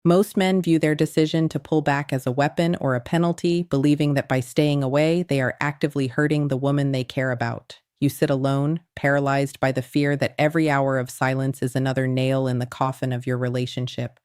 Most men view their decision to pull back as a weapon or a penalty, believing that by staying away, they are actively hurting the woman they care about. You sit alone, paralyzed by the fear that every hour of silence is another nail in the coffin of your relationship.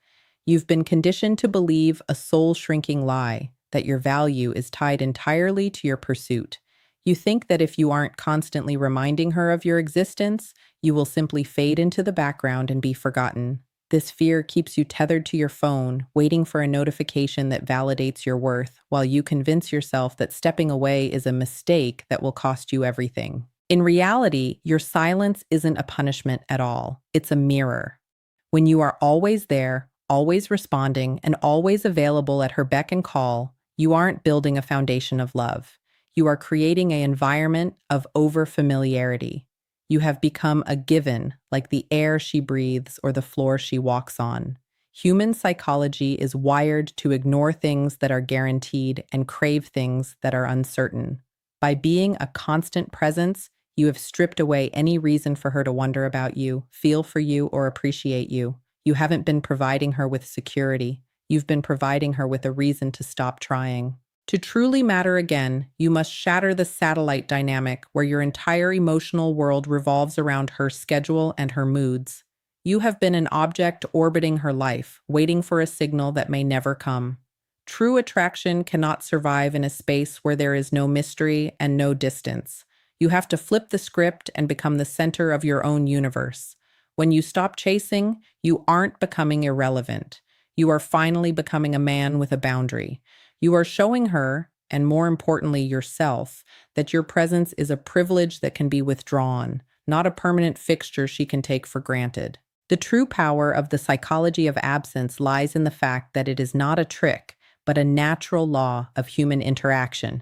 You've been conditioned to believe a soul-shrinking lie, that your value is tied entirely to your pursuit. You think that if you aren't constantly reminding her of your existence, you will simply fade into the background and be forgotten. This fear keeps you tethered to your phone, waiting for a notification that validates your worth, while you convince yourself that stepping away is a mistake that will cost you everything. In reality, your silence isn't a punishment at all. It's a mirror. When you are always there, always responding, and always available at her beck and call, you aren't building a foundation of love. You are creating an environment of over-familiarity. You have become a given, like the air she breathes or the floor she walks on. Human psychology is wired to ignore things that are guaranteed and crave things that are uncertain. By being a constant presence, you have stripped away any reason for her to wonder about you, feel for you, or appreciate you. You haven't been providing her with security. You've been providing her with a reason to stop trying. To truly matter again, you must shatter the satellite dynamic where your entire emotional world revolves around her schedule and her moods. You have been an object orbiting her life, waiting for a signal that may never come. True attraction cannot survive in a space where there is no mystery and no distance. You have to flip the script and become the center of your own universe. When you stop chasing, you aren't becoming irrelevant. You are finally becoming a man with a boundary. You are showing her, and more importantly yourself, that your presence is a privilege that can be withdrawn, not a permanent fixture she can take for granted. The true power of the psychology of absence lies in the fact that it is not a trick, but a natural law of human interaction.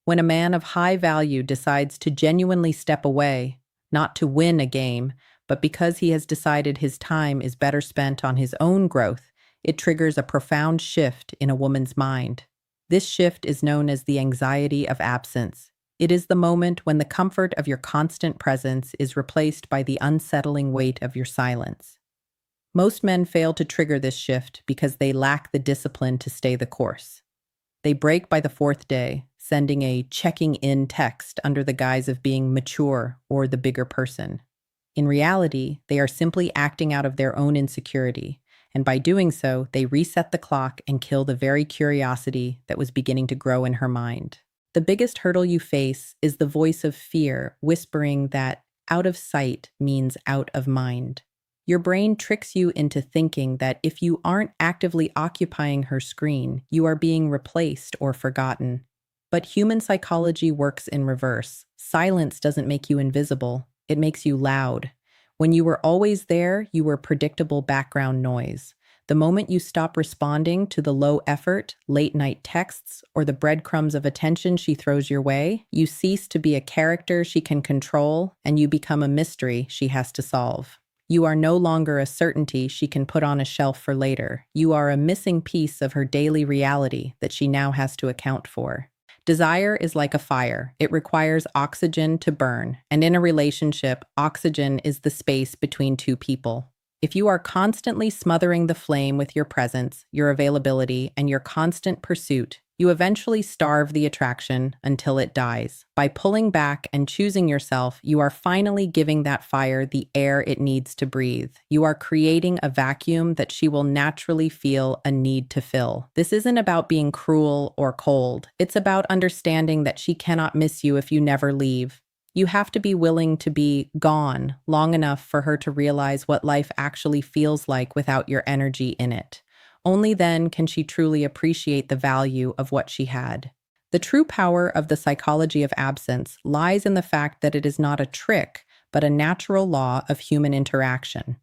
When a man of high value decides to genuinely step away, not to win a game, but because he has decided his time is better spent on his own growth, it triggers a profound shift in a woman's mind. This shift is known as the anxiety of absence. It is the moment when the comfort of your constant presence is replaced by the unsettling weight of your silence. Most men fail to trigger this shift because they lack the discipline to stay the course. They break by the fourth day, sending a checking in text under the guise of being mature or the bigger person. In reality, they are simply acting out of their own insecurity, and by doing so, they reset the clock and kill the very curiosity that was beginning to grow in her mind. The biggest hurdle you face is the voice of fear whispering that out of sight means out of mind. Your brain tricks you into thinking that if you aren't actively occupying her screen, you are being replaced or forgotten. But human psychology works in reverse. Silence doesn't make you invisible, it makes you loud. When you were always there, you were predictable background noise. The moment you stop responding to the low-effort, late-night texts or the breadcrumbs of attention she throws your way, you cease to be a character she can control, and you become a mystery she has to solve. You are no longer a certainty she can put on a shelf for later. You are a missing piece of her daily reality that she now has to account for. Desire is like a fire. It requires oxygen to burn, and in a relationship, oxygen is the space between two people. If you are constantly smothering the flame with your presence, your availability, and your constant pursuit, you eventually starve the attraction until it dies. By pulling back and choosing yourself, you are finally giving that fire the air it needs to breathe. You are creating a vacuum that she will naturally feel a need to fill. This isn't about being cruel or cold. It's about understanding that she cannot miss you if you never leave. You have to be willing to be gone long enough for her to realize what life actually feels like without your energy in it. Only then can she truly appreciate the value of what she had. The true power of the psychology of absence lies in the fact that it is not a trick, but a natural law of human interaction.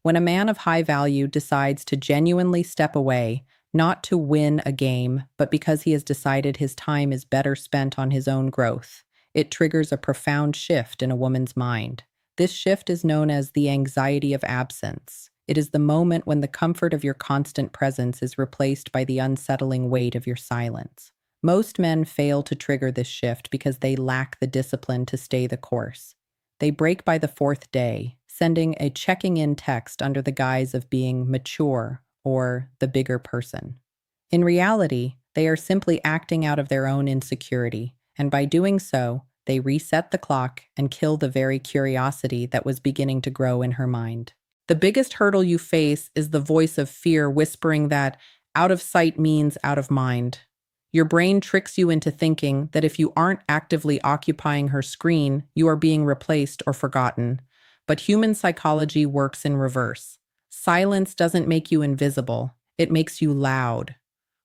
When a man of high value decides to genuinely step away, not to win a game, but because he has decided his time is better spent on his own growth, it triggers a profound shift in a woman's mind. This shift is known as the anxiety of absence. It is the moment when the comfort of your constant presence is replaced by the unsettling weight of your silence. Most men fail to trigger this shift because they lack the discipline to stay the course. They break by the fourth day, sending a checking-in text under the guise of being mature or the bigger person. In reality, they are simply acting out of their own insecurity, and by doing so, they reset the clock and kill the very curiosity that was beginning to grow in her mind. The biggest hurdle you face is the voice of fear whispering that out of sight means out of mind. Your brain tricks you into thinking that if you aren't actively occupying her screen, you are being replaced or forgotten. But human psychology works in reverse. Silence doesn't make you invisible, it makes you loud.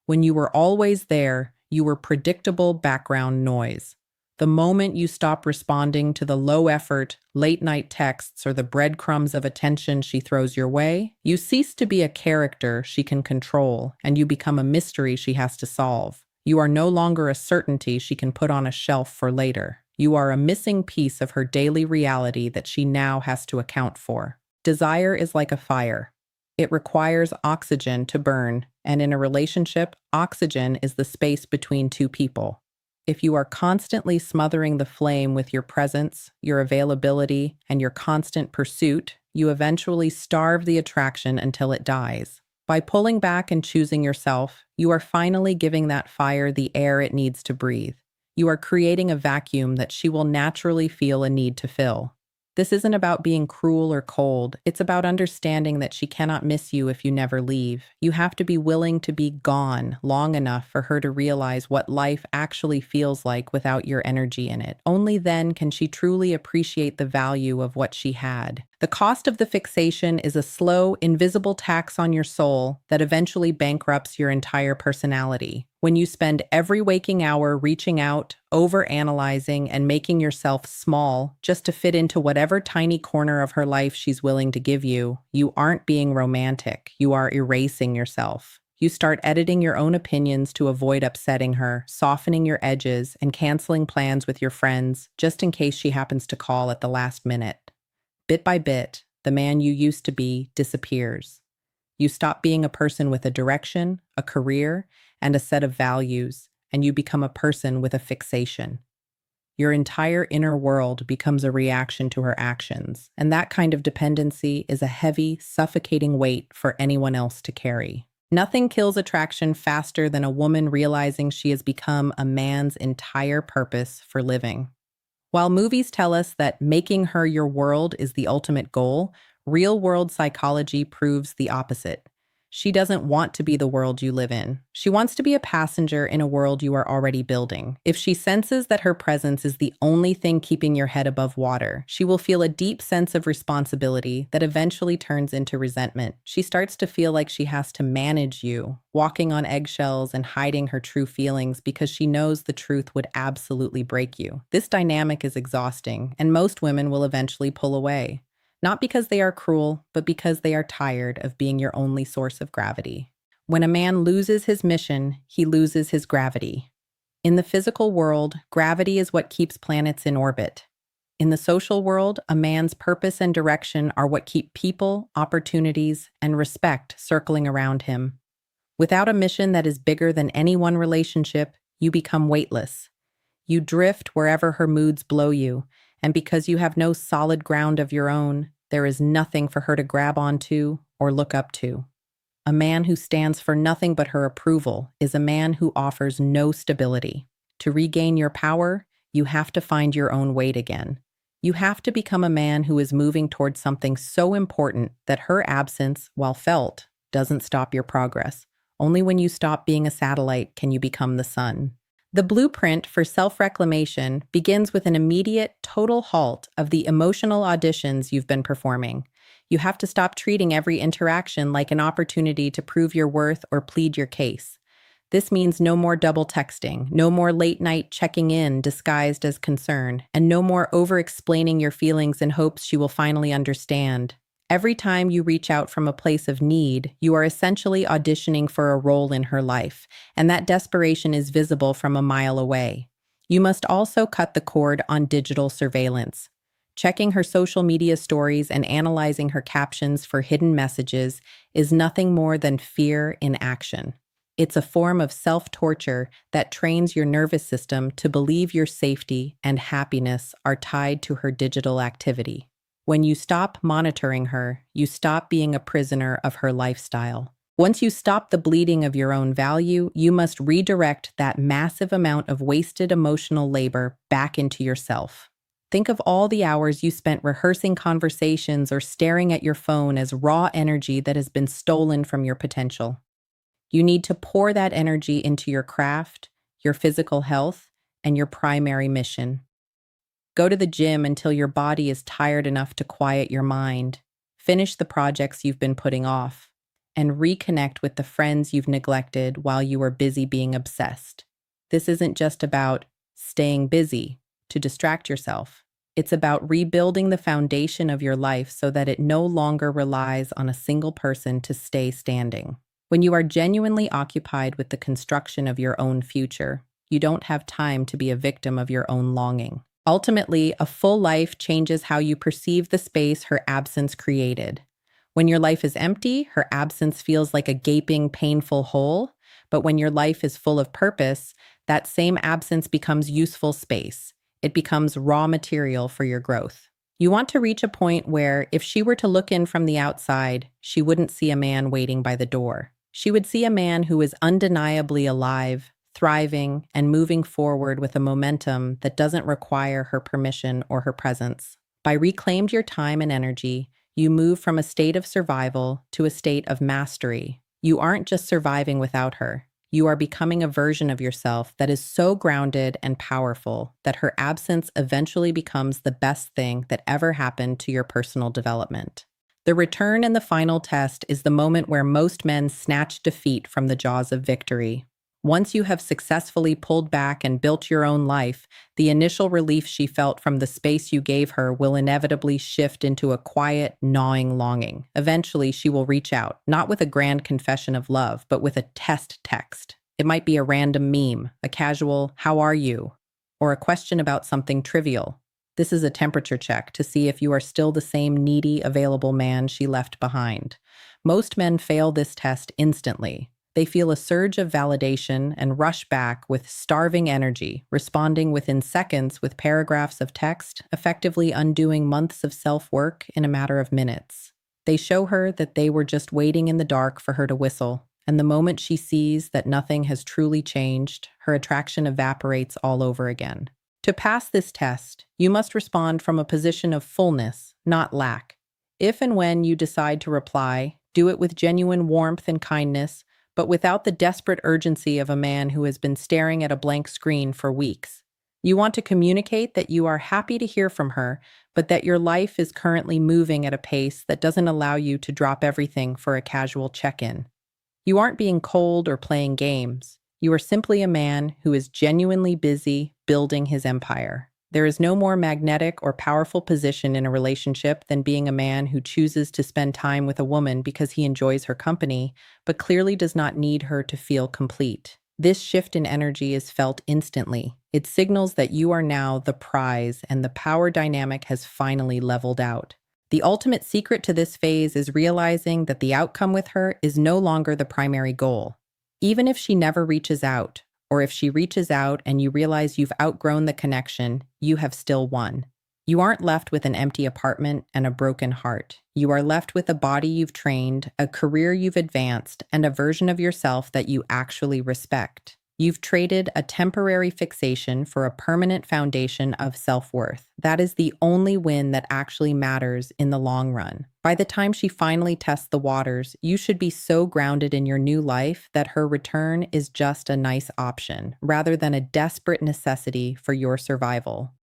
When you were always there, you were predictable background noise. The moment you stop responding to the low effort, late night texts or the breadcrumbs of attention she throws your way, you cease to be a character she can control and you become a mystery she has to solve. You are no longer a certainty she can put on a shelf for later. You are a missing piece of her daily reality that she now has to account for. Desire is like a fire. It requires oxygen to burn, and in a relationship, oxygen is the space between two people. If you are constantly smothering the flame with your presence, your availability, and your constant pursuit, you eventually starve the attraction until it dies. By pulling back and choosing yourself, you are finally giving that fire the air it needs to breathe. You are creating a vacuum that she will naturally feel a need to fill. This isn't about being cruel or cold. It's about understanding that she cannot miss you if you never leave. You have to be willing to be gone long enough for her to realize what life actually feels like without your energy in it. Only then can she truly appreciate the value of what she had. The cost of the fixation is a slow, invisible tax on your soul that eventually bankrupts your entire personality. When you spend every waking hour reaching out, overanalyzing, and making yourself small just to fit into whatever tiny corner of her life she's willing to give you, you aren't being romantic. You are erasing yourself. You start editing your own opinions to avoid upsetting her, softening your edges, and canceling plans with your friends just in case she happens to call at the last minute. Bit by bit, the man you used to be disappears. You stop being a person with a direction, a career, and a set of values, and you become a person with a fixation. Your entire inner world becomes a reaction to her actions, and that kind of dependency is a heavy, suffocating weight for anyone else to carry. Nothing kills attraction faster than a woman realizing she has become a man's entire purpose for living. While movies tell us that making her your world is the ultimate goal, real-world psychology proves the opposite. She doesn't want to be the world you live in. She wants to be a passenger in a world you are already building. If she senses that her presence is the only thing keeping your head above water, she will feel a deep sense of responsibility that eventually turns into resentment. She starts to feel like she has to manage you, walking on eggshells and hiding her true feelings because she knows the truth would absolutely break you. This dynamic is exhausting, and most women will eventually pull away. Not because they are cruel, but because they are tired of being your only source of gravity. When a man loses his mission, he loses his gravity. In the physical world, gravity is what keeps planets in orbit. In the social world, a man's purpose and direction are what keep people, opportunities, and respect circling around him. Without a mission that is bigger than any one relationship, you become weightless. You drift wherever her moods blow you, and because you have no solid ground of your own, there is nothing for her to grab onto or look up to. A man who stands for nothing but her approval is a man who offers no stability. To regain your power, you have to find your own weight again. You have to become a man who is moving towards something so important that her absence, while felt, doesn't stop your progress. Only when you stop being a satellite can you become the sun. The blueprint for self-reclamation begins with an immediate, total halt of the emotional auditions you've been performing. You have to stop treating every interaction like an opportunity to prove your worth or plead your case. This means no more double texting, no more late-night checking in disguised as concern, and no more over-explaining your feelings in hopes she will finally understand. Every time you reach out from a place of need, you are essentially auditioning for a role in her life, and that desperation is visible from a mile away. You must also cut the cord on digital surveillance. Checking her social media stories and analyzing her captions for hidden messages is nothing more than fear in action. It's a form of self-torture that trains your nervous system to believe your safety and happiness are tied to her digital activity. When you stop monitoring her, you stop being a prisoner of her lifestyle. Once you stop the bleeding of your own value, you must redirect that massive amount of wasted emotional labor back into yourself. Think of all the hours you spent rehearsing conversations or staring at your phone as raw energy that has been stolen from your potential. You need to pour that energy into your craft, your physical health, and your primary mission. Go to the gym until your body is tired enough to quiet your mind. Finish the projects you've been putting off. And reconnect with the friends you've neglected while you were busy being obsessed. This isn't just about staying busy to distract yourself. It's about rebuilding the foundation of your life so that it no longer relies on a single person to stay standing. When you are genuinely occupied with the construction of your own future, you don't have time to be a victim of your own longing. Ultimately, a full life changes how you perceive the space her absence created. When your life is empty, her absence feels like a gaping, painful hole. But when your life is full of purpose, that same absence becomes useful space. It becomes raw material for your growth. You want to reach a point where, if she were to look in from the outside, she wouldn't see a man waiting by the door. She would see a man who is undeniably alive, thriving, and moving forward with a momentum that doesn't require her permission or her presence. By reclaimed your time and energy, you move from a state of survival to a state of mastery. You aren't just surviving without her. You are becoming a version of yourself that is so grounded and powerful that her absence eventually becomes the best thing that ever happened to your personal development. The return and the final test is the moment where most men snatch defeat from the jaws of victory. Once you have successfully pulled back and built your own life, the initial relief she felt from the space you gave her will inevitably shift into a quiet, gnawing longing. Eventually, she will reach out, not with a grand confession of love, but with a test text. It might be a random meme, a casual, "How are you?" or a question about something trivial. This is a temperature check to see if you are still the same needy, available man she left behind. Most men fail this test instantly. They feel a surge of validation and rush back with starving energy, responding within seconds with paragraphs of text, effectively undoing months of self-work in a matter of minutes. They show her that they were just waiting in the dark for her to whistle, and the moment she sees that nothing has truly changed, her attraction evaporates all over again. To pass this test, you must respond from a position of fullness, not lack. If and when you decide to reply, do it with genuine warmth and kindness, but without the desperate urgency of a man who has been staring at a blank screen for weeks. You want to communicate that you are happy to hear from her, but that your life is currently moving at a pace that doesn't allow you to drop everything for a casual check-in. You aren't being cold or playing games. You are simply a man who is genuinely busy building his empire. There is no more magnetic or powerful position in a relationship than being a man who chooses to spend time with a woman because he enjoys her company, but clearly does not need her to feel complete. This shift in energy is felt instantly. It signals that you are now the prize and the power dynamic has finally leveled out. The ultimate secret to this phase is realizing that the outcome with her is no longer the primary goal. Even if she never reaches out, or if she reaches out and you realize you've outgrown the connection, you have still won. You aren't left with an empty apartment and a broken heart. You are left with a body you've trained, a career you've advanced, and a version of yourself that you actually respect. You've traded a temporary fixation for a permanent foundation of self-worth. That is the only win that actually matters in the long run. By the time she finally tests the waters, you should be so grounded in your new life that her return is just a nice option, rather than a desperate necessity for your survival.